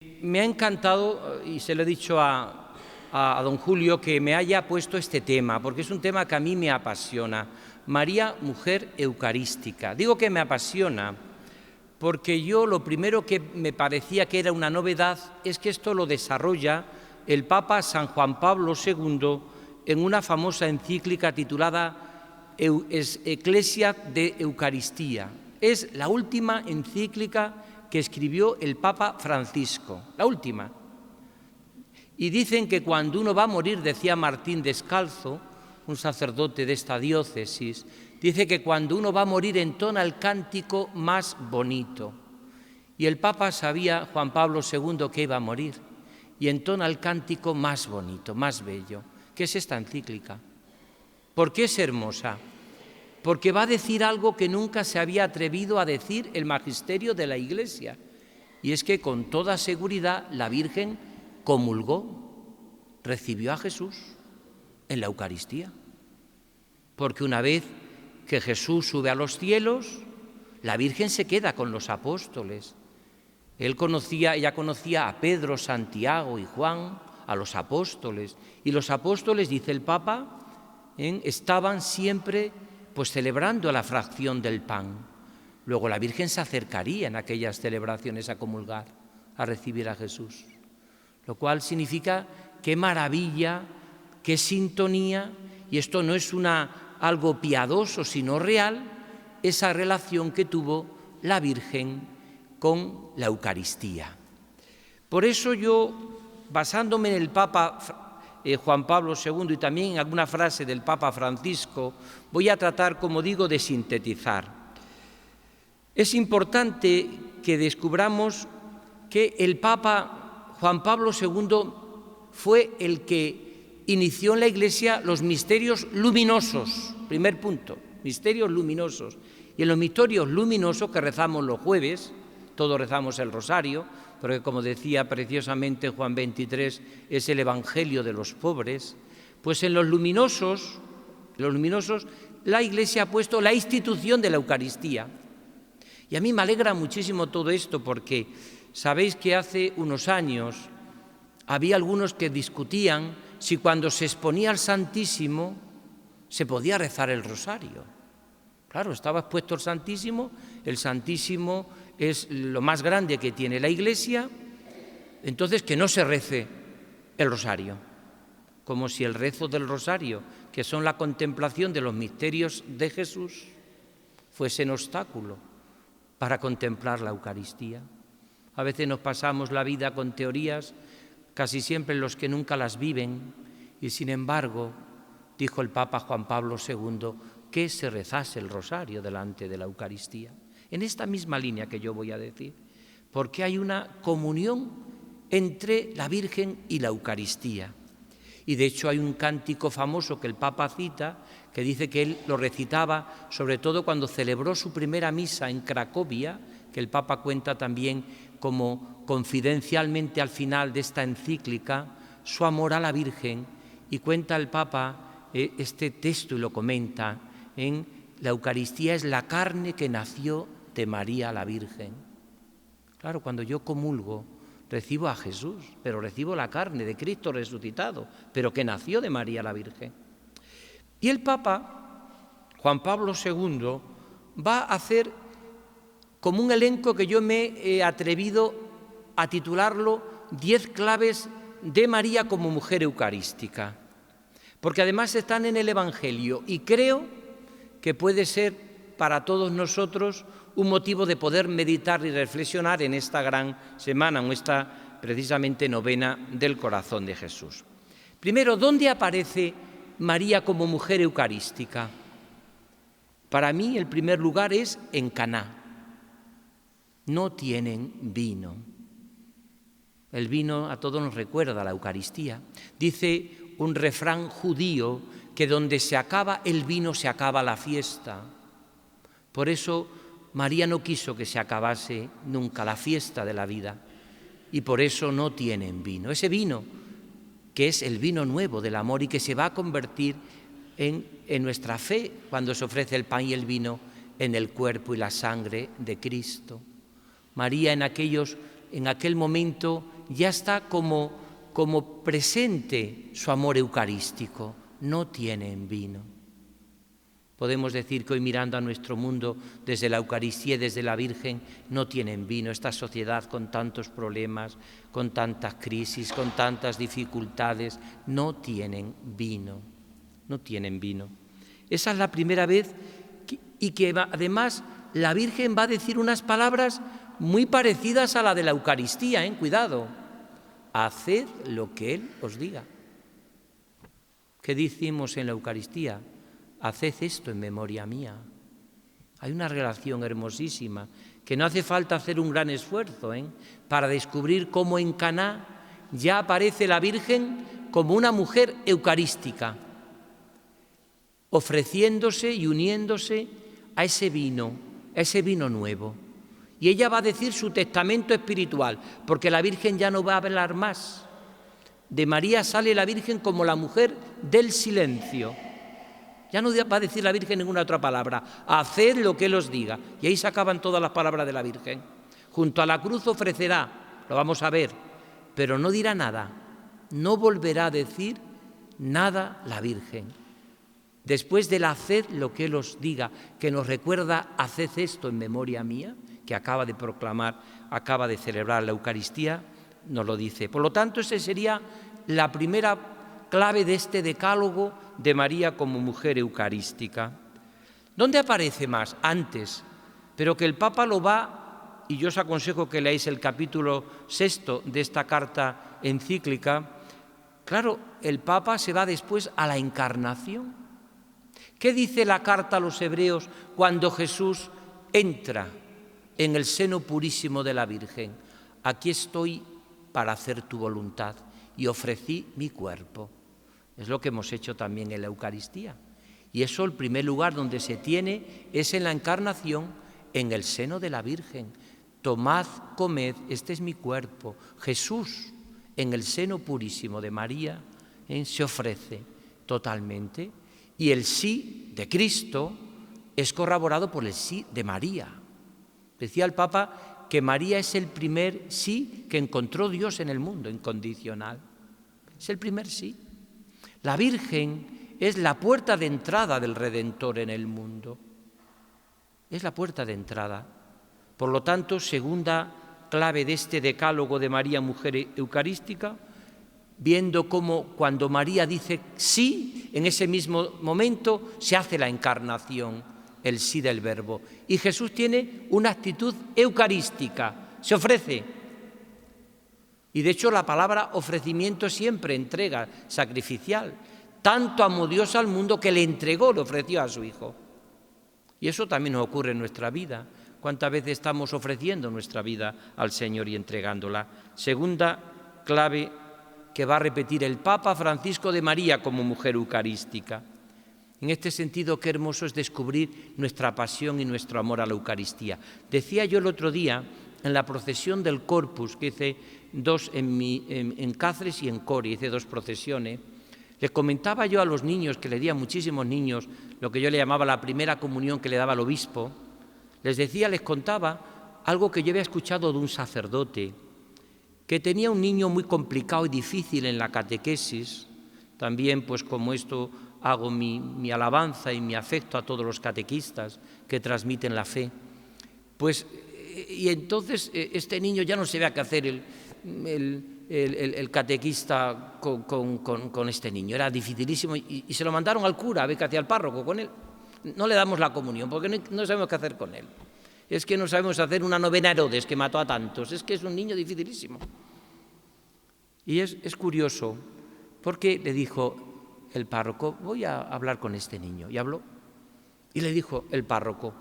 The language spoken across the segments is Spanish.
Me ha encantado, y se lo he dicho a don Julio, que me haya puesto este tema, porque es un tema que a mí me apasiona. María, mujer eucarística. Digo que me apasiona porque yo lo primero que me parecía que era una novedad es que esto lo desarrolla el Papa San Juan Pablo II en una famosa encíclica titulada Ecclesia de Eucaristía. Es la última encíclica que escribió el Papa Francisco, la última. Y dicen que cuando uno va a morir, decía Martín Descalzo, un sacerdote de esta diócesis, dice que cuando uno va a morir entona el cántico más bonito. Y el Papa sabía, Juan Pablo II, que iba a morir, y entona el cántico más bonito, más bello, que es esta encíclica. ¿Por qué es hermosa? Porque va a decir algo que nunca se había atrevido a decir el magisterio de la Iglesia, y es que con toda seguridad la Virgen comulgó, recibió a Jesús en la Eucaristía, porque una vez que Jesús sube a los cielos, la Virgen se queda con los apóstoles. Ella conocía a Pedro, Santiago y Juan, a los apóstoles, y los apóstoles, dice el Papa, estaban siempre celebrando la fracción del pan. Luego la Virgen se acercaría en aquellas celebraciones a comulgar, a recibir a Jesús. Lo cual significa qué maravilla, qué sintonía, y esto no es algo piadoso, sino real, esa relación que tuvo la Virgen con la Eucaristía. Por eso yo, basándome en el Papa Juan Pablo II y también en alguna frase del Papa Francisco, voy a tratar, como digo, de sintetizar. Es importante que descubramos que el Papa Juan Pablo II fue el que inició en la Iglesia los misterios luminosos. Primer punto, misterios luminosos. Y en los misterios luminosos que rezamos los jueves, todos rezamos el rosario, porque como decía preciosamente Juan 23, es el Evangelio de los pobres, pues en los luminosos, la Iglesia ha puesto la institución de la Eucaristía. Y a mí me alegra muchísimo todo esto, porque sabéis que hace unos años había algunos que discutían si cuando se exponía al Santísimo se podía rezar el rosario. Claro, estaba expuesto el Santísimo es lo más grande que tiene la Iglesia, entonces que no se rece el rosario, como si el rezo del rosario, que son la contemplación de los misterios de Jesús, fuesen obstáculo para contemplar la Eucaristía. A veces nos pasamos la vida con teorías, casi siempre los que nunca las viven, y sin embargo, dijo el Papa Juan Pablo II, que se rezase el rosario delante de la Eucaristía. En esta misma línea que yo voy a decir, porque hay una comunión entre la Virgen y la Eucaristía. Y de hecho hay un cántico famoso que el Papa cita, que dice que él lo recitaba sobre todo cuando celebró su primera misa en Cracovia, que el Papa cuenta también como confidencialmente al final de esta encíclica su amor a la Virgen, y cuenta el Papa este texto y lo comenta en la Eucaristía es la carne que nació de María la Virgen. Claro, cuando yo comulgo, recibo a Jesús, pero recibo la carne de Cristo resucitado, pero que nació de María la Virgen. Y el Papa Juan Pablo II va a hacer como un elenco que yo me he atrevido a titularlo 10 claves de María como mujer eucarística, porque además están en el Evangelio y creo que puede ser para todos nosotros un motivo de poder meditar y reflexionar en esta gran semana, en esta precisamente novena del corazón de Jesús. Primero, ¿dónde aparece María como mujer eucarística? Para mí el primer lugar es en Caná. No tienen vino. El vino a todos nos recuerda a la Eucaristía. Dice un refrán judío que donde se acaba el vino se acaba la fiesta. Por eso María no quiso que se acabase nunca la fiesta de la vida y por eso no tienen vino. Ese vino que es el vino nuevo del amor y que se va a convertir en nuestra fe cuando se ofrece el pan y el vino en el cuerpo y la sangre de Cristo. María en aquellos en aquel momento ya está como presente su amor eucarístico. No tienen vino. Podemos decir que hoy, mirando a nuestro mundo desde la Eucaristía y desde la Virgen, no tienen vino. Esta sociedad con tantos problemas, con tantas crisis, con tantas dificultades, no tienen vino. No tienen vino. Esa es la primera vez y que además la Virgen va a decir unas palabras muy parecidas a la de la Eucaristía, cuidado. Haced lo que Él os diga. ¿Qué decimos en la Eucaristía? Haced esto en memoria mía. Hay una relación hermosísima, que no hace falta hacer un gran esfuerzo para descubrir cómo en Caná ya aparece la Virgen como una mujer eucarística, ofreciéndose y uniéndose a ese vino nuevo. Y ella va a decir su testamento espiritual, porque la Virgen ya no va a hablar más. De María sale la Virgen como la mujer del silencio. Ya no va a decir la Virgen ninguna otra palabra. Haced lo que Él os diga. Y ahí se acaban todas las palabras de la Virgen. Junto a la cruz ofrecerá, lo vamos a ver, pero no dirá nada. No volverá a decir nada la Virgen. Después del haced lo que Él os diga, que nos recuerda, haced esto en memoria mía, que acaba de proclamar, acaba de celebrar la Eucaristía, nos lo dice. Por lo tanto, esa sería la primera clave de este decálogo de María como mujer eucarística. ¿Dónde aparece más? Antes, pero que el Papa lo va, y yo os aconsejo que leáis el capítulo 6 de esta carta encíclica. Claro, el Papa se va después a la encarnación. ¿Qué dice la carta a los hebreos cuando Jesús entra en el seno purísimo de la Virgen? Aquí estoy para hacer tu voluntad y ofrecí mi cuerpo. Es lo que hemos hecho también en la Eucaristía. Y eso, el primer lugar donde se tiene es en la encarnación, en el seno de la Virgen. Tomad, comed, este es mi cuerpo. Jesús, en el seno purísimo de María, se ofrece totalmente. Y el sí de Cristo es corroborado por el sí de María. Decía el Papa que María es el primer sí que encontró Dios en el mundo, incondicional. Es el primer sí. La Virgen es la puerta de entrada del Redentor en el mundo. Es la puerta de entrada. Por lo tanto, segunda clave de este decálogo de María, mujer eucarística, viendo cómo cuando María dice sí, en ese mismo momento se hace la encarnación, el sí del Verbo. Y Jesús tiene una actitud eucarística, se ofrece. Y de hecho la palabra ofrecimiento siempre entrega, sacrificial. Tanto amó Dios al mundo que le entregó, le ofreció a su Hijo. Y eso también nos ocurre en nuestra vida. ¿Cuántas veces estamos ofreciendo nuestra vida al Señor y entregándola? Segunda clave que va a repetir el Papa Francisco de María como mujer eucarística. En este sentido, qué hermoso es descubrir nuestra pasión y nuestro amor a la Eucaristía. Decía yo el otro día, en la procesión del Corpus, que hice dos en Cáceres y en Coria, hice dos procesiones, le comentaba yo a los niños, que le di a muchísimos niños, lo que yo le llamaba la primera comunión que le daba al obispo, les contaba algo que yo había escuchado de un sacerdote, que tenía un niño muy complicado y difícil en la catequesis. También, pues como esto, hago mi alabanza y mi afecto a todos los catequistas que transmiten la fe. Pues, y entonces este niño ya no sabía qué hacer el catequista con este niño. Era dificilísimo y se lo mandaron al cura a ver qué hacía el párroco con él. No le damos la comunión porque no sabemos qué hacer con él. Es que no sabemos hacer una novena Herodes que mató a tantos. Es que es un niño dificilísimo. Y es curioso porque le dijo el párroco, voy a hablar con este niño. Y habló. Y le dijo el párroco,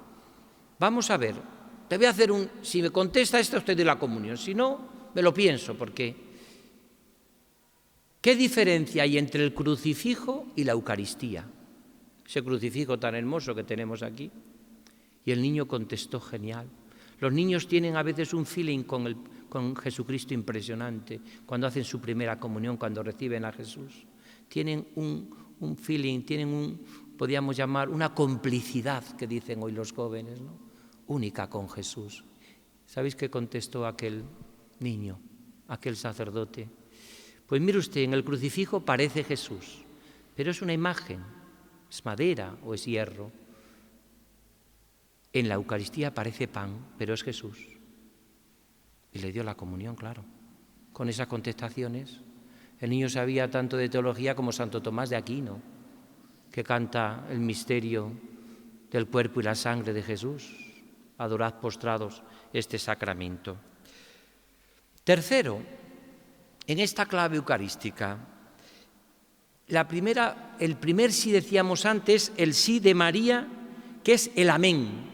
vamos a ver, te voy a hacer si me contesta esto, usted de la comunión. Si no, me lo pienso, porque ¿qué diferencia hay entre el crucifijo y la Eucaristía? Ese crucifijo tan hermoso que tenemos aquí. Y el niño contestó genial. Los niños tienen a veces un feeling con Jesucristo impresionante, cuando hacen su primera comunión, cuando reciben a Jesús. Tienen un feeling, podríamos llamar, una complicidad, que dicen hoy los jóvenes, ¿no? Única con Jesús. ¿Sabéis qué contestó aquel niño, aquel sacerdote. Pues mire usted, en el crucifijo parece Jesús, pero es una imagen, es madera o es hierro. En la Eucaristía parece pan, pero es Jesús. Y le dio la comunión, claro. Con esas contestaciones, el niño sabía tanto de teología como Santo Tomás de Aquino, que canta el misterio del cuerpo y la sangre de Jesús. Adorad postrados este sacramento. Tercero, en esta clave eucarística, el primer sí decíamos antes, el sí de María, que es el amén,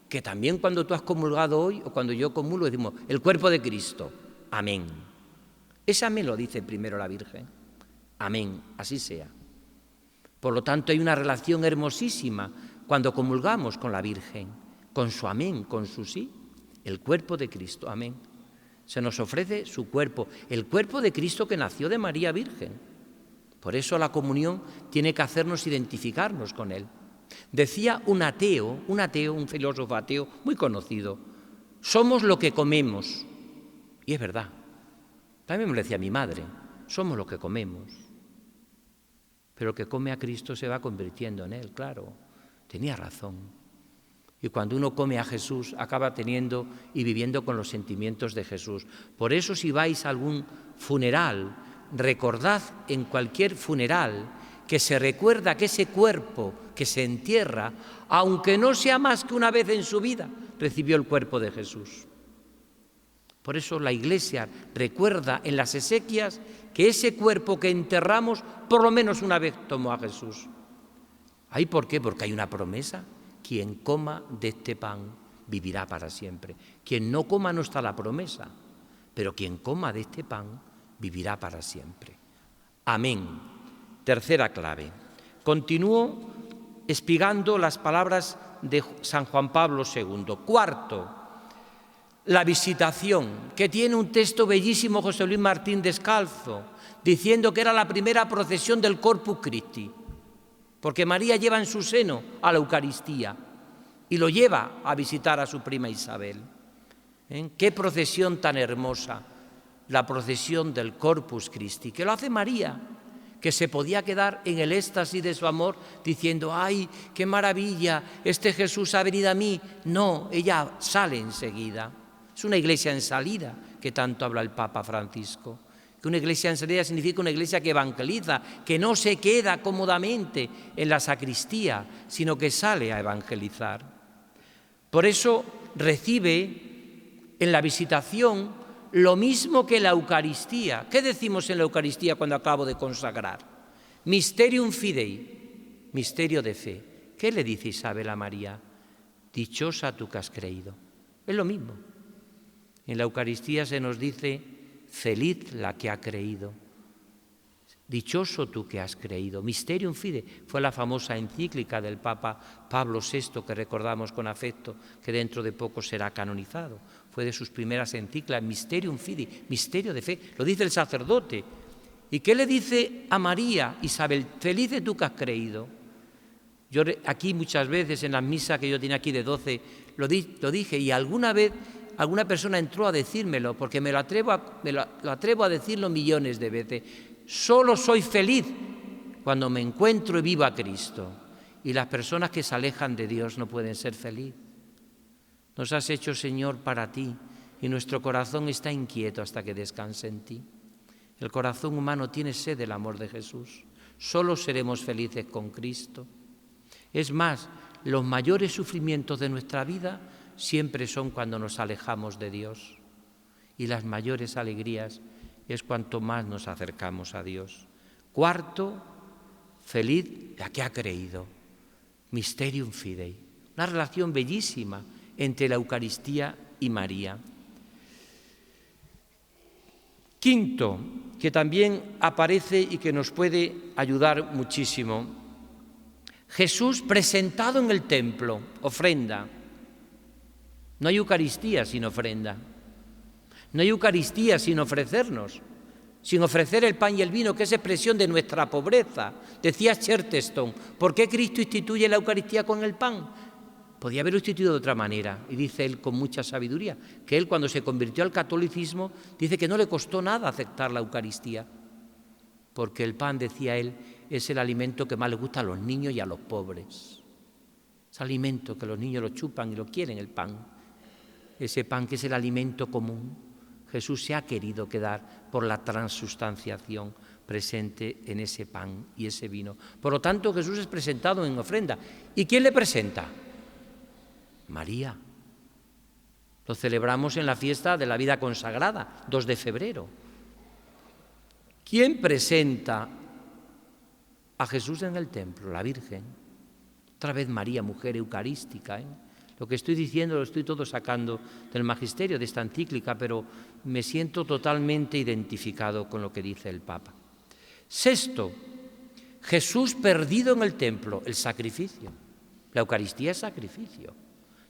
que también cuando tú has comulgado hoy o cuando yo comulgo decimos el cuerpo de Cristo, amén. Ese amén lo dice primero la Virgen, amén, así sea. Por lo tanto hay una relación hermosísima cuando comulgamos con la Virgen, con su amén, con su sí, el cuerpo de Cristo, amén. Se nos ofrece su cuerpo, el cuerpo de Cristo que nació de María Virgen. Por eso la comunión tiene que hacernos identificarnos con Él. Decía un ateo, un filósofo ateo muy conocido, somos lo que comemos. Y es verdad. También me lo decía mi madre, somos lo que comemos. Pero el que come a Cristo se va convirtiendo en Él, claro. Tenía razón. Y cuando uno come a Jesús, acaba teniendo y viviendo con los sentimientos de Jesús. Por eso, si vais a algún funeral, recordad en cualquier funeral que se recuerda que ese cuerpo que se entierra, aunque no sea más que una vez en su vida, recibió el cuerpo de Jesús. Por eso la Iglesia recuerda en las exequias que ese cuerpo que enterramos por lo menos una vez tomó a Jesús. ¿Ahí por qué? Porque hay una promesa. Quien coma de este pan vivirá para siempre. Quien no coma no está la promesa, pero quien coma de este pan vivirá para siempre. Amén. Tercera clave. Continúo explicando las palabras de San Juan Pablo II. Cuarto, la visitación, que tiene un texto bellísimo José Luis Martín Descalzo, diciendo que era la primera procesión del Corpus Christi, porque María lleva en su seno a la Eucaristía y lo lleva a visitar a su prima Isabel. ¡Qué procesión tan hermosa! La procesión del Corpus Christi, que lo hace María, que se podía quedar en el éxtasis de su amor diciendo, ¡ay, qué maravilla! Este Jesús ha venido a mí. No, ella sale enseguida. Es una iglesia en salida que tanto habla el Papa Francisco. Que una iglesia en salida significa una iglesia que evangeliza, que no se queda cómodamente en la sacristía, sino que sale a evangelizar. Por eso recibe en la visitación lo mismo que en la Eucaristía. ¿Qué decimos en la Eucaristía cuando acabo de consagrar? Mysterium fidei, misterio de fe. ¿Qué le dice Isabel a María? Dichosa tú que has creído. Es lo mismo. En la Eucaristía se nos dice, feliz la que ha creído. Dichoso tú que has creído. Mysterium fidei fue la famosa encíclica del Papa Pablo VI que recordamos con afecto, que dentro de poco será canonizado. Fue de sus primeras encíclicas, Mysterium fidei, misterio de fe. Lo dice el sacerdote. ¿Y qué le dice a María, Isabel? Feliz tú que has creído. Yo aquí muchas veces en las misas que yo tenía aquí de 12 lo dije, y alguna vez alguna persona entró a decírmelo, porque me lo atrevo a decirlo millones de veces. Solo soy feliz cuando me encuentro y vivo a Cristo. Y las personas que se alejan de Dios no pueden ser felices. Nos has hecho, Señor, para ti, y nuestro corazón está inquieto hasta que descanse en ti. El corazón humano tiene sed del amor de Jesús. Solo seremos felices con Cristo. Es más, los mayores sufrimientos de nuestra vida siempre son cuando nos alejamos de Dios. Y las mayores alegrías es cuanto más nos acercamos a Dios. Cuarto, feliz la que ha creído. Mysterium fidei. Una relación bellísima entre la Eucaristía y María. Quinto, que también aparece y que nos puede ayudar muchísimo. Jesús presentado en el templo, ofrenda. No hay Eucaristía sin ofrenda. No hay Eucaristía sin ofrecernos, sin ofrecer el pan y el vino, que es expresión de nuestra pobreza. Decía Chesterton, ¿por qué Cristo instituye la Eucaristía con el pan? Podía haberlo instituido de otra manera, y dice él con mucha sabiduría, que él cuando se convirtió al catolicismo, dice que no le costó nada aceptar la Eucaristía, porque el pan, decía él, es el alimento que más le gusta a los niños y a los pobres. Es alimento que los niños lo chupan y lo quieren, el pan. Ese pan que es el alimento común. Jesús se ha querido quedar por la transustanciación presente en ese pan y ese vino. Por lo tanto, Jesús es presentado en ofrenda. ¿Y quién le presenta? María. Lo celebramos en la fiesta de la vida consagrada, 2 de febrero. ¿Quién presenta a Jesús en el templo? La Virgen. Otra vez María, mujer eucarística. Lo que estoy diciendo lo estoy todo sacando del magisterio de esta encíclica, pero me siento totalmente identificado con lo que dice el Papa. Sexto, Jesús perdido en el templo, el sacrificio. La Eucaristía es sacrificio.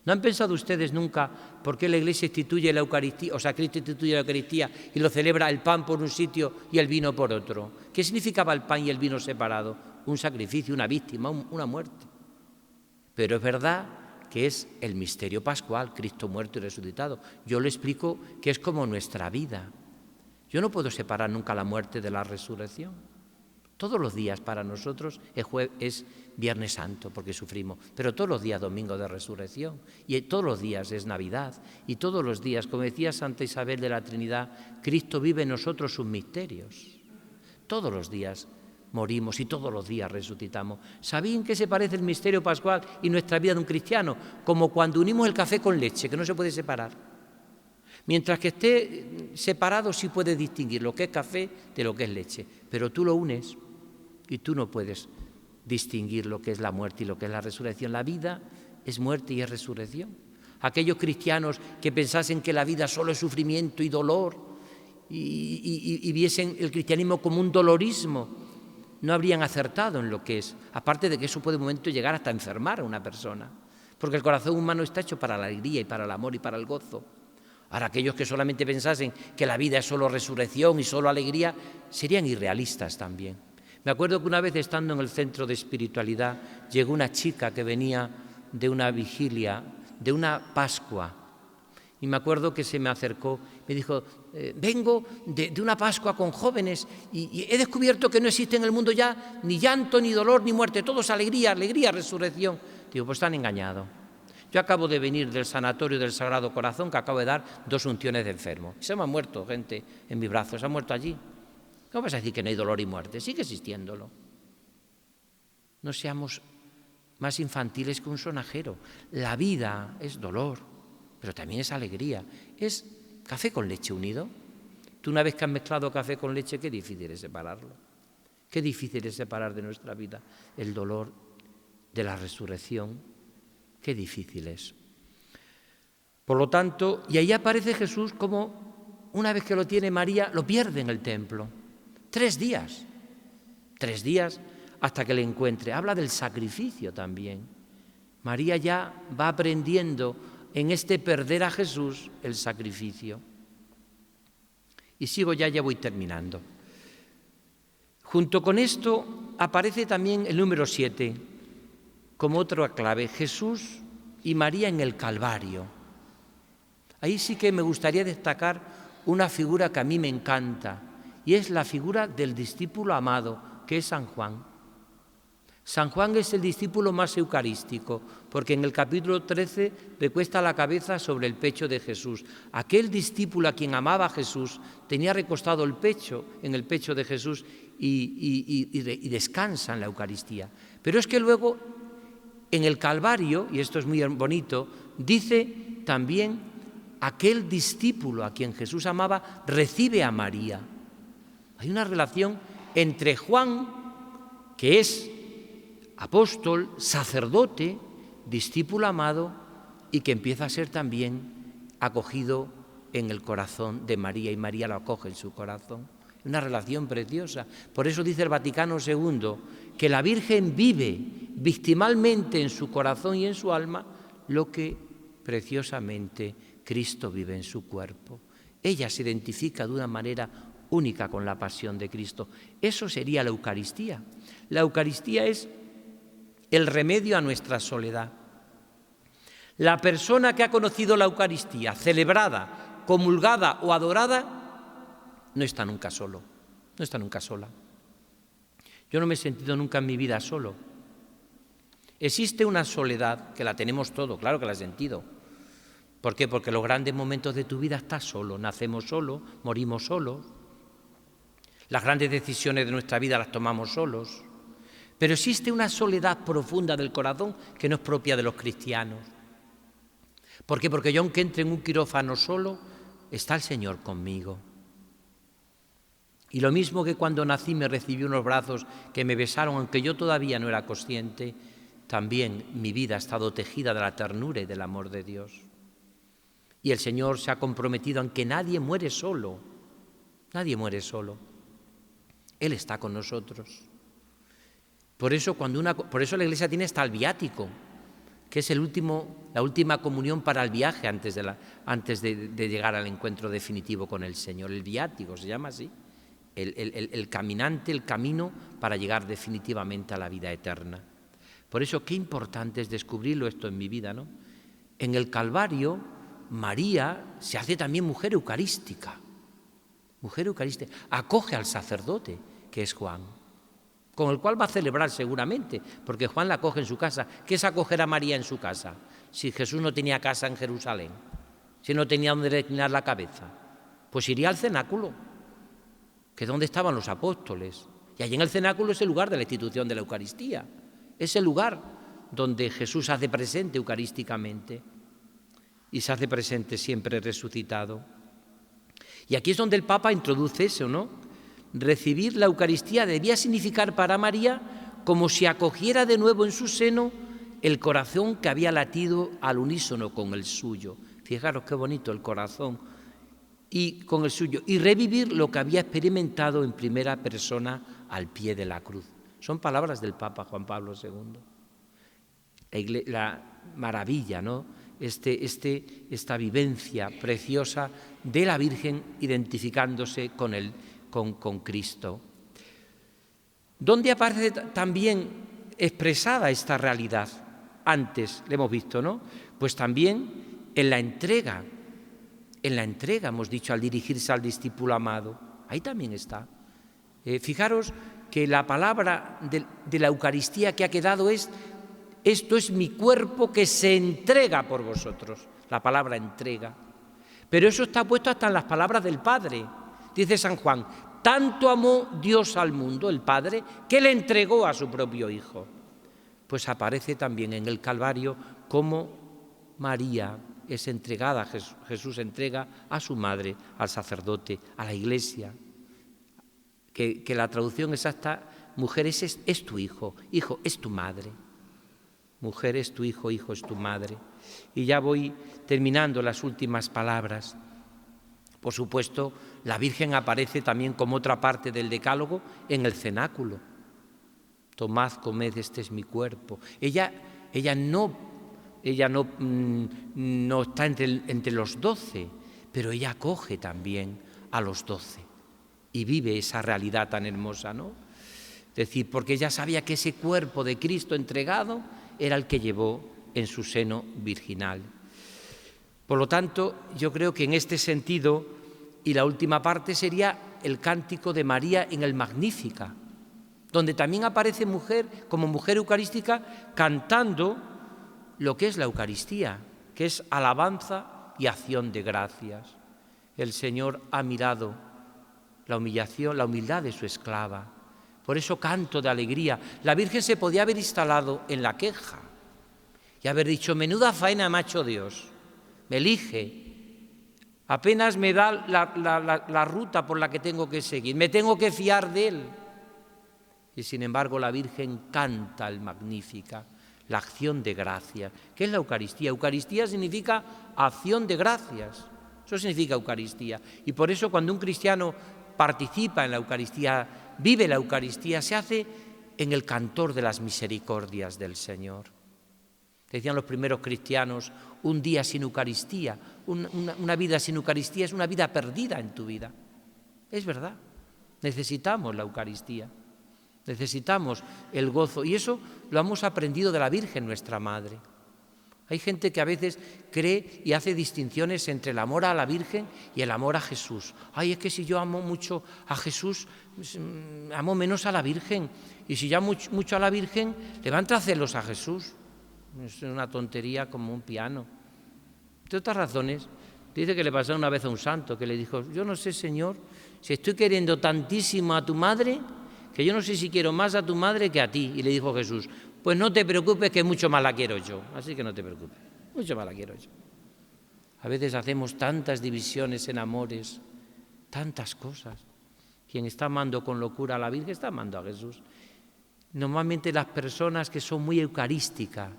¿No han pensado ustedes nunca por qué la Iglesia instituye la Eucaristía, o sea, Cristo instituye la Eucaristía y lo celebra el pan por un sitio y el vino por otro? ¿Qué significaba el pan y el vino separado? Un sacrificio, una víctima, una muerte. Pero es verdad que es el misterio pascual, Cristo muerto y resucitado. Yo le explico que es como nuestra vida. Yo no puedo separar nunca la muerte de la resurrección. Todos los días para nosotros es Viernes Santo porque sufrimos, pero todos los días Domingo de Resurrección y todos los días es Navidad y todos los días, como decía Santa Isabel de la Trinidad, Cristo vive en nosotros sus misterios. Todos los días morimos y todos los días resucitamos. ¿Sabían qué se parece el misterio pascual y nuestra vida de un cristiano? Como cuando unimos el café con leche, que no se puede separar. Mientras que esté separado sí puedes distinguir lo que es café de lo que es leche, pero tú lo unes y tú no puedes distinguir lo que es la muerte y lo que es la resurrección. La vida es muerte y es resurrección. Aquellos cristianos que pensasen que la vida solo es sufrimiento y dolor y viesen el cristianismo como un dolorismo, no habrían acertado en lo que es. Aparte de que eso puede en un momento llegar hasta enfermar a una persona, porque el corazón humano está hecho para la alegría y para el amor y para el gozo. Ahora, aquellos que solamente pensasen que la vida es solo resurrección y solo alegría, serían irrealistas también. Me acuerdo que una vez estando en el centro de espiritualidad, llegó una chica que venía de una vigilia, de una Pascua, y me acuerdo que se me acercó, me dijo, vengo de una Pascua con jóvenes y he descubierto que no existe en el mundo ya ni llanto, ni dolor, ni muerte, todo es alegría, alegría, resurrección. Digo, pues están engañados. Yo acabo de venir del sanatorio del Sagrado Corazón, que acabo de dar 2 unciones de enfermos. Se me ha muerto gente en mis brazos, se ha muerto allí. ¿Cómo vas a decir que no hay dolor y muerte? Sigue existiéndolo. No seamos más infantiles que un sonajero. La vida es dolor, pero también es alegría. Es café con leche unido. Tú una vez que has mezclado café con leche, qué difícil es separarlo. Qué difícil es separar de nuestra vida el dolor de la resurrección. Qué difícil es. Por lo tanto, y ahí aparece Jesús como, una vez que lo tiene María, lo pierde en el templo. 3 días. 3 días hasta que le encuentre. Habla del sacrificio también. María ya va aprendiendo en este perder a Jesús el sacrificio. Y sigo ya voy terminando. Junto con esto aparece también el número 7 como otra clave, Jesús y María en el Calvario. Ahí sí que me gustaría destacar una figura que a mí me encanta, y es la figura del discípulo amado, que es San Juan. San Juan es el discípulo más eucarístico, porque en el capítulo 13 recuesta la cabeza sobre el pecho de Jesús. Aquel discípulo a quien amaba a Jesús tenía recostado el pecho en el pecho de Jesús y descansa en la Eucaristía. Pero es que luego en el Calvario, y esto es muy bonito, dice también aquel discípulo a quien Jesús amaba recibe a María. Hay una relación entre Juan, que es apóstol, sacerdote, discípulo amado, y que empieza a ser también acogido en el corazón de María, y María lo acoge en su corazón. Una relación preciosa. Por eso dice el Vaticano II que la Virgen vive victimalmente en su corazón y en su alma lo que preciosamente Cristo vive en su cuerpo. Ella se identifica de una manera única con la pasión de Cristo. Eso sería la Eucaristía. La Eucaristía es el remedio a nuestra soledad. La persona que ha conocido la Eucaristía, celebrada, comulgada o adorada, no está nunca solo, no está nunca sola. Yo no me he sentido nunca en mi vida solo. Existe una soledad, que la tenemos todos, claro que la he sentido. ¿Por qué? Porque los grandes momentos de tu vida estás solo, nacemos solos, morimos solos. Las grandes decisiones de nuestra vida las tomamos solos. Pero existe una soledad profunda del corazón que no es propia de los cristianos. ¿Por qué? Porque yo, aunque entre en un quirófano solo, está el Señor conmigo. Y lo mismo que cuando nací me recibí unos brazos que me besaron, aunque yo todavía no era consciente, también mi vida ha estado tejida de la ternura y del amor de Dios. Y el Señor se ha comprometido en que nadie muere solo, nadie muere solo. Él está con nosotros. Por eso la Iglesia tiene hasta el viático, que es la última comunión para el viaje antes de llegar al encuentro definitivo con el Señor. El viático se llama así, el caminante, el camino para llegar definitivamente a la vida eterna. Por eso qué importante es descubrirlo esto en mi vida, ¿no? En el Calvario, María se hace también mujer eucarística. Mujer eucarística. Acoge al sacerdote, que es Juan, con el cual va a celebrar seguramente, porque Juan la acoge en su casa. ¿Qué es acoger a María en su casa? Si Jesús no tenía casa en Jerusalén, si no tenía donde reclinar la cabeza, pues iría al cenáculo, que es donde estaban los apóstoles. Y allí en el cenáculo es el lugar de la institución de la Eucaristía. Es el lugar donde Jesús se hace presente eucarísticamente y se hace presente siempre resucitado. Y aquí es donde el Papa introduce eso, ¿no? Recibir la Eucaristía debía significar para María como si acogiera de nuevo en su seno el corazón que había latido al unísono con el suyo. Fijaros qué bonito el corazón y con el suyo. Y revivir lo que había experimentado en primera persona al pie de la cruz. Son palabras del Papa Juan Pablo II. La maravilla, ¿no? Esta vivencia preciosa de la Virgen identificándose con Cristo. ¿Dónde aparece también expresada esta realidad? Antes le hemos visto, ¿no? Pues también en la entrega hemos dicho, al dirigirse al discípulo amado. Ahí también está. Fijaros que la palabra de la Eucaristía que ha quedado es: esto es mi cuerpo que se entrega por vosotros. La palabra entrega. Pero eso está puesto hasta en las palabras del Padre. Dice San Juan: tanto amó Dios al mundo, el Padre, que le entregó a su propio Hijo. Pues aparece también en el Calvario cómo María es entregada, Jesús entrega a su madre, al sacerdote, a la Iglesia. Que la traducción exacta, mujer es tu hijo, hijo es tu madre. Mujer es tu hijo, hijo es tu madre. Y ya voy terminando las últimas palabras. Por supuesto, la Virgen aparece también como otra parte del decálogo en el cenáculo. Tomad, comed, este es mi cuerpo. Ella no está entre los 12, pero ella acoge también a los 12 y vive esa realidad tan hermosa, ¿no? Es decir, porque ella sabía que ese cuerpo de Cristo entregado era el que llevó en su seno virginal. Por lo tanto, yo creo que en este sentido, y la última parte sería el cántico de María en el Magnífica, donde también aparece mujer como mujer eucarística cantando lo que es la Eucaristía, que es alabanza y acción de gracias. El Señor ha mirado la humillación, la humildad de su esclava. Por eso canto de alegría. La Virgen se podía haber instalado en la queja y haber dicho: menuda faena me ha hecho Dios, me elige, apenas me da la ruta por la que tengo que seguir, me tengo que fiar de Él. Y sin embargo la Virgen canta el Magnífica, la acción de gracias. ¿Qué es la Eucaristía? Eucaristía significa acción de gracias. Eso significa Eucaristía. Y por eso cuando un cristiano participa en la Eucaristía, vive la Eucaristía, se hace en el cantor de las misericordias del Señor. Decían los primeros cristianos: un día sin Eucaristía, una vida sin Eucaristía es una vida perdida en tu vida. Es verdad, necesitamos la Eucaristía, necesitamos el gozo, y eso lo hemos aprendido de la Virgen, nuestra Madre. Hay gente que a veces cree y hace distinciones entre el amor a la Virgen y el amor a Jesús. Ay, es que si yo amo mucho a Jesús, amo menos a la Virgen. Y si yo amo mucho a la Virgen, levanta celos a Jesús. Es una tontería como un piano. De otras razones, dice que le pasó una vez a un santo que le dijo: yo no sé, Señor, si estoy queriendo tantísimo a tu madre, que yo no sé si quiero más a tu madre que a ti. Y le dijo Jesús: pues no te preocupes, que mucho más la quiero yo. Así que no te preocupes, mucho más la quiero yo. A veces hacemos tantas divisiones en amores, tantas cosas. Quien está amando con locura a la Virgen está amando a Jesús. Normalmente las personas que son muy eucarísticas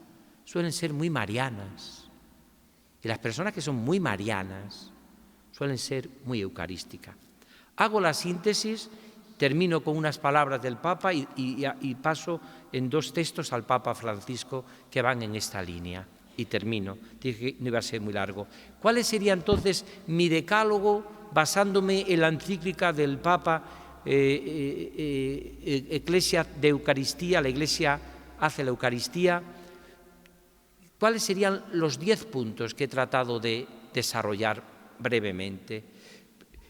suelen ser muy marianas. Y las personas que son muy marianas suelen ser muy eucarísticas. Hago la síntesis, termino con unas palabras del Papa y paso en dos textos al Papa Francisco que van en esta línea. Y termino, dije que no iba a ser muy largo. ¿Cuál sería entonces mi decálogo basándome en la encíclica del Papa Eclesia de Eucaristía, la Iglesia hace la Eucaristía? ¿Cuáles serían los 10 puntos que he tratado de desarrollar brevemente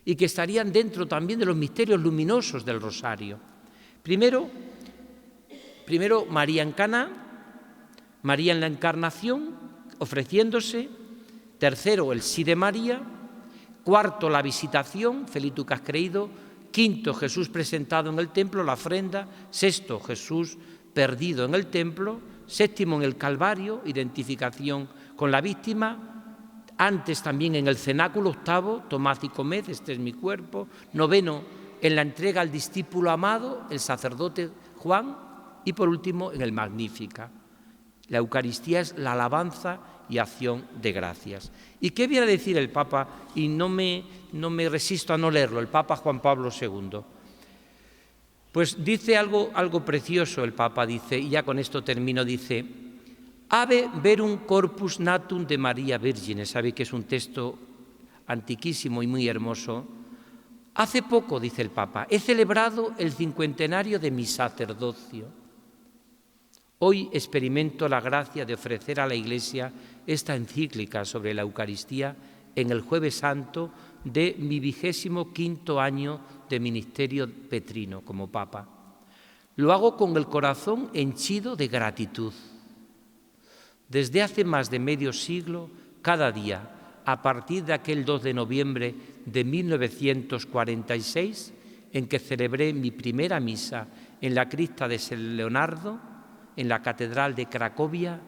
y que estarían dentro también de los misterios luminosos del Rosario? Primero, María en Caná, María en la Encarnación, ofreciéndose. Tercero, el sí de María. Cuarto, la visitación, Feliz tú que has creído. Quinto, Jesús presentado en el templo, la ofrenda. Sexto, Jesús perdido en el templo. Séptimo, en el Calvario, identificación con la víctima. Antes también en el cenáculo. Octavo, tomad y comed, este es mi cuerpo. Noveno, en la entrega al discípulo amado, el sacerdote Juan. Y por último, en el Magnífica. La Eucaristía es la alabanza y acción de gracias. ¿Y qué viene a decir el Papa? Y no me resisto a no leerlo, el Papa Juan Pablo II. Pues dice algo precioso el Papa, dice, y ya con esto termino, dice: Ave verum corpus natum de María Virgine. Sabe que es un texto antiquísimo y muy hermoso. Hace poco, dice el Papa, he celebrado el 50enario de mi sacerdocio. Hoy experimento la gracia de ofrecer a la Iglesia esta encíclica sobre la Eucaristía en el Jueves Santo de mi 25º año de ministerio petrino como Papa. Lo hago con el corazón henchido de gratitud. Desde hace más de medio siglo, cada día, a partir de aquel 2 de noviembre de 1946, en que celebré mi primera misa en la cripta de San Leonardo, en la Catedral de Cracovia,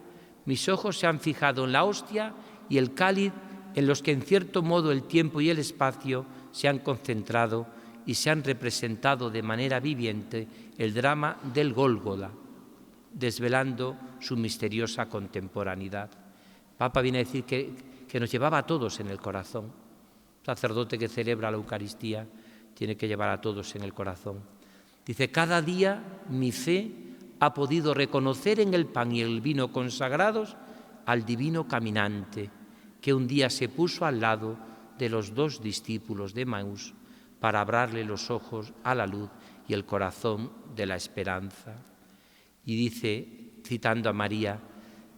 mis ojos se han fijado en la hostia y el cáliz, en los que en cierto modo el tiempo y el espacio se han concentrado y se han representado de manera viviente el drama del Gólgota, desvelando su misteriosa contemporaneidad. El Papa viene a decir que nos llevaba a todos en el corazón. Un sacerdote que celebra la Eucaristía tiene que llevar a todos en el corazón. Dice: cada día mi fe ha podido reconocer en el pan y el vino consagrados al divino caminante, que un día se puso al lado de los 2 discípulos de Emaús para abrirle los ojos a la luz y el corazón de la esperanza. Y dice, citando a María: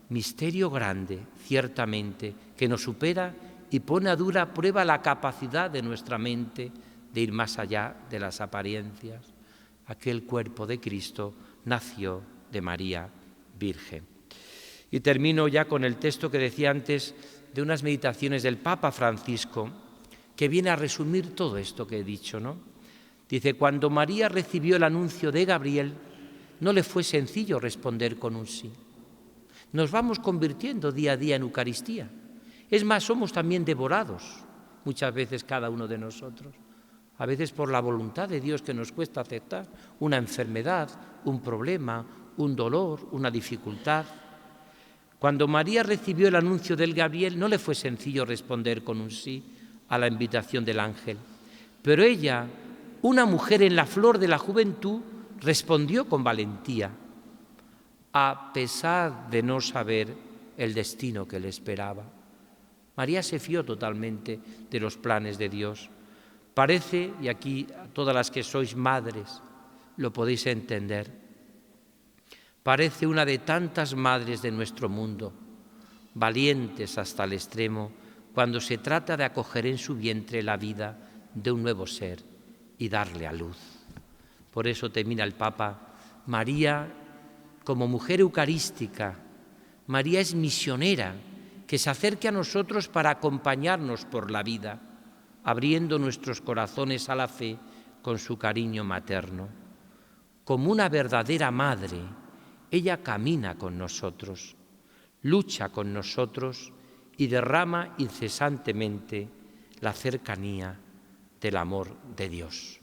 misterio grande, ciertamente, que nos supera y pone a dura prueba la capacidad de nuestra mente de ir más allá de las apariencias. Aquel cuerpo de Cristo nació de María Virgen. Y termino ya con el texto que decía antes de unas meditaciones del Papa Francisco, que viene a resumir todo esto que he dicho, ¿no? Dice: cuando María recibió el anuncio de Gabriel, no le fue sencillo responder con un sí. Nos vamos convirtiendo día a día en Eucaristía. Es más, somos también devorados, muchas veces cada uno de nosotros. A veces por la voluntad de Dios que nos cuesta aceptar una enfermedad, un problema, un dolor, una dificultad. Cuando María recibió el anuncio del Gabriel, no le fue sencillo responder con un sí a la invitación del ángel. Pero ella, una mujer en la flor de la juventud, respondió con valentía, a pesar de no saber el destino que le esperaba. María se fió totalmente de los planes de Dios. Parece, y aquí a todas las que sois madres lo podéis entender, parece una de tantas madres de nuestro mundo, valientes hasta el extremo, cuando se trata de acoger en su vientre la vida de un nuevo ser y darle a luz. Por eso termina el Papa: María, como mujer eucarística, María es misionera, que se acerque a nosotros para acompañarnos por la vida, abriendo nuestros corazones a la fe con su cariño materno. Como una verdadera madre, ella camina con nosotros, lucha con nosotros y derrama incesantemente la cercanía del amor de Dios.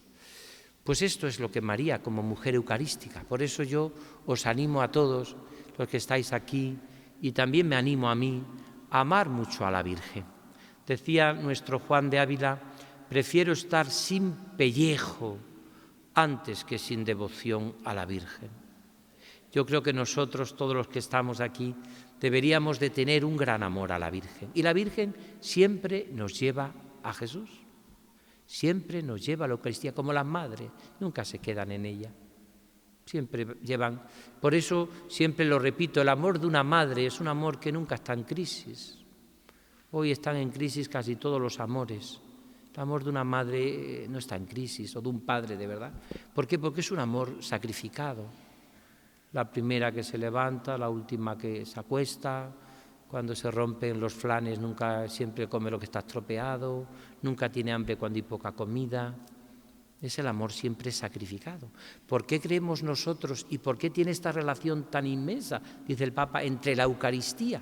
Pues esto es lo que María como mujer eucarística. Por eso yo os animo a todos los que estáis aquí, y también me animo a mí, a amar mucho a la Virgen. Decía nuestro Juan de Ávila: prefiero estar sin pellejo antes que sin devoción a la Virgen. Yo creo que nosotros, todos los que estamos aquí, deberíamos de tener un gran amor a la Virgen. Y la Virgen siempre nos lleva a Jesús. Siempre nos lleva a la Eucaristía, como las madres, nunca se quedan en ella. Siempre llevan. Por eso siempre lo repito, el amor de una madre es un amor que nunca está en crisis. Hoy están en crisis casi todos los amores. El amor de una madre no está en crisis, o de un padre de verdad. ¿Por qué? Porque es un amor sacrificado. La primera que se levanta, la última que se acuesta. Cuando se rompen los flanes nunca, siempre come lo que está estropeado, nunca tiene hambre cuando hay poca comida. Es el amor siempre sacrificado. ¿Por qué creemos nosotros y por qué tiene esta relación tan inmensa, dice el Papa, entre la Eucaristía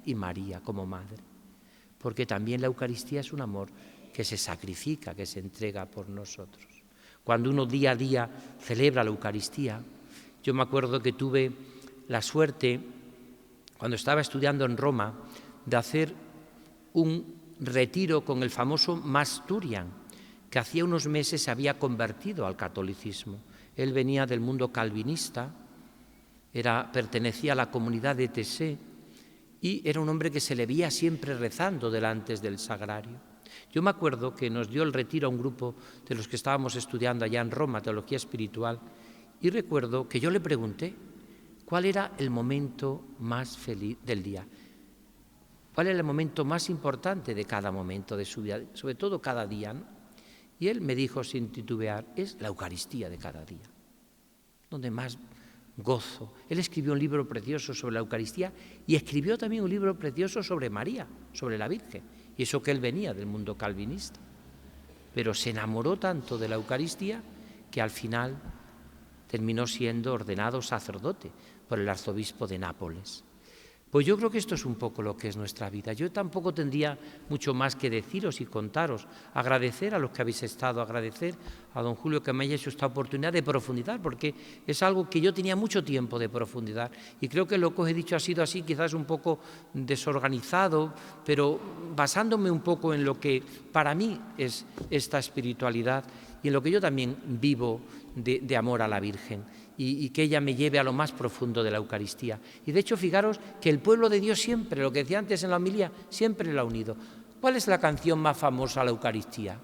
y María como madre? Porque también la Eucaristía es un amor que se sacrifica, que se entrega por nosotros. Cuando uno día a día celebra la Eucaristía, yo me acuerdo que tuve la suerte, cuando estaba estudiando en Roma, de hacer un retiro con el famoso Masturian, que hacía unos meses se había convertido al catolicismo. Él venía del mundo calvinista, pertenecía a la comunidad de Tessé y era un hombre que se le veía siempre rezando delante del sagrario. Yo me acuerdo que nos dio el retiro a un grupo de los que estábamos estudiando allá en Roma, teología espiritual, y recuerdo que yo le pregunté cuál era el momento más feliz del día. ¿Cuál era el momento más importante de cada momento de su vida, sobre todo cada día, ¿no? Y él me dijo sin titubear: es la Eucaristía de cada día, donde más gozo. Él escribió un libro precioso sobre la Eucaristía y escribió también un libro precioso sobre María, sobre la Virgen, y eso que él venía del mundo calvinista. Pero se enamoró tanto de la Eucaristía que al final terminó siendo ordenado sacerdote por el arzobispo de Nápoles. Pues yo creo que esto es un poco lo que es nuestra vida. Yo tampoco tendría mucho más que deciros y contaros. Agradecer a los que habéis estado, agradecer a don Julio que me haya hecho esta oportunidad de profundizar, porque es algo que yo tenía mucho tiempo de profundizar. Y creo que lo que os he dicho ha sido así, quizás un poco desorganizado, pero basándome un poco en lo que para mí es esta espiritualidad y en lo que yo también vivo de amor a la Virgen. Y que ella me lleve a lo más profundo de la Eucaristía. Y de hecho, fijaros que el pueblo de Dios siempre, lo que decía antes en la homilía, siempre lo ha unido. ¿Cuál es la canción más famosa a la Eucaristía?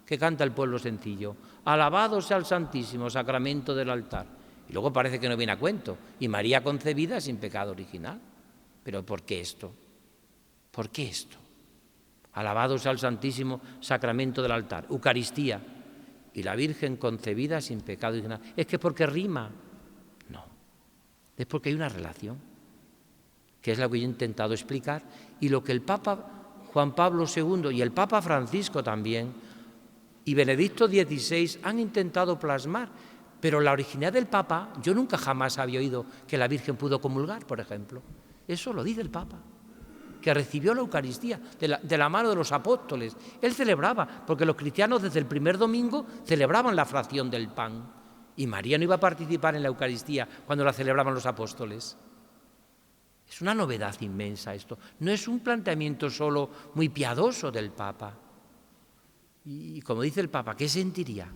Que canta el pueblo sencillo: alabado sea el Santísimo Sacramento del altar. Y luego parece que no viene a cuento. Y María concebida sin pecado original. ¿Pero por qué esto? ¿Por qué esto? Alabado sea el Santísimo Sacramento del altar. Eucaristía. Y la Virgen concebida sin pecado original. ¿Es que porque rima? No. Es porque hay una relación, que es lo que yo he intentado explicar, y lo que el Papa Juan Pablo II y el Papa Francisco también, y Benedicto XVI han intentado plasmar. Pero la originalidad del Papa, yo nunca jamás había oído que la Virgen pudo comulgar, por ejemplo. Eso lo dice el Papa, que recibió la Eucaristía de la mano de los apóstoles. Él celebraba, porque los cristianos desde el primer domingo celebraban la fracción del pan. Y María no iba a participar en la Eucaristía cuando la celebraban los apóstoles. Es una novedad inmensa esto. No es un planteamiento solo muy piadoso del Papa. Y como dice el Papa, ¿qué sentiría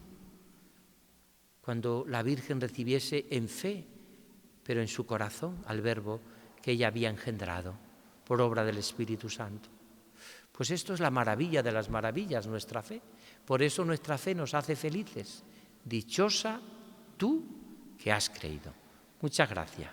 cuando la Virgen recibiese en fe, pero en su corazón, al Verbo que ella había engendrado por obra del Espíritu Santo? Pues esto es la maravilla de las maravillas, nuestra fe. Por eso nuestra fe nos hace felices. Dichosa tú que has creído. Muchas gracias.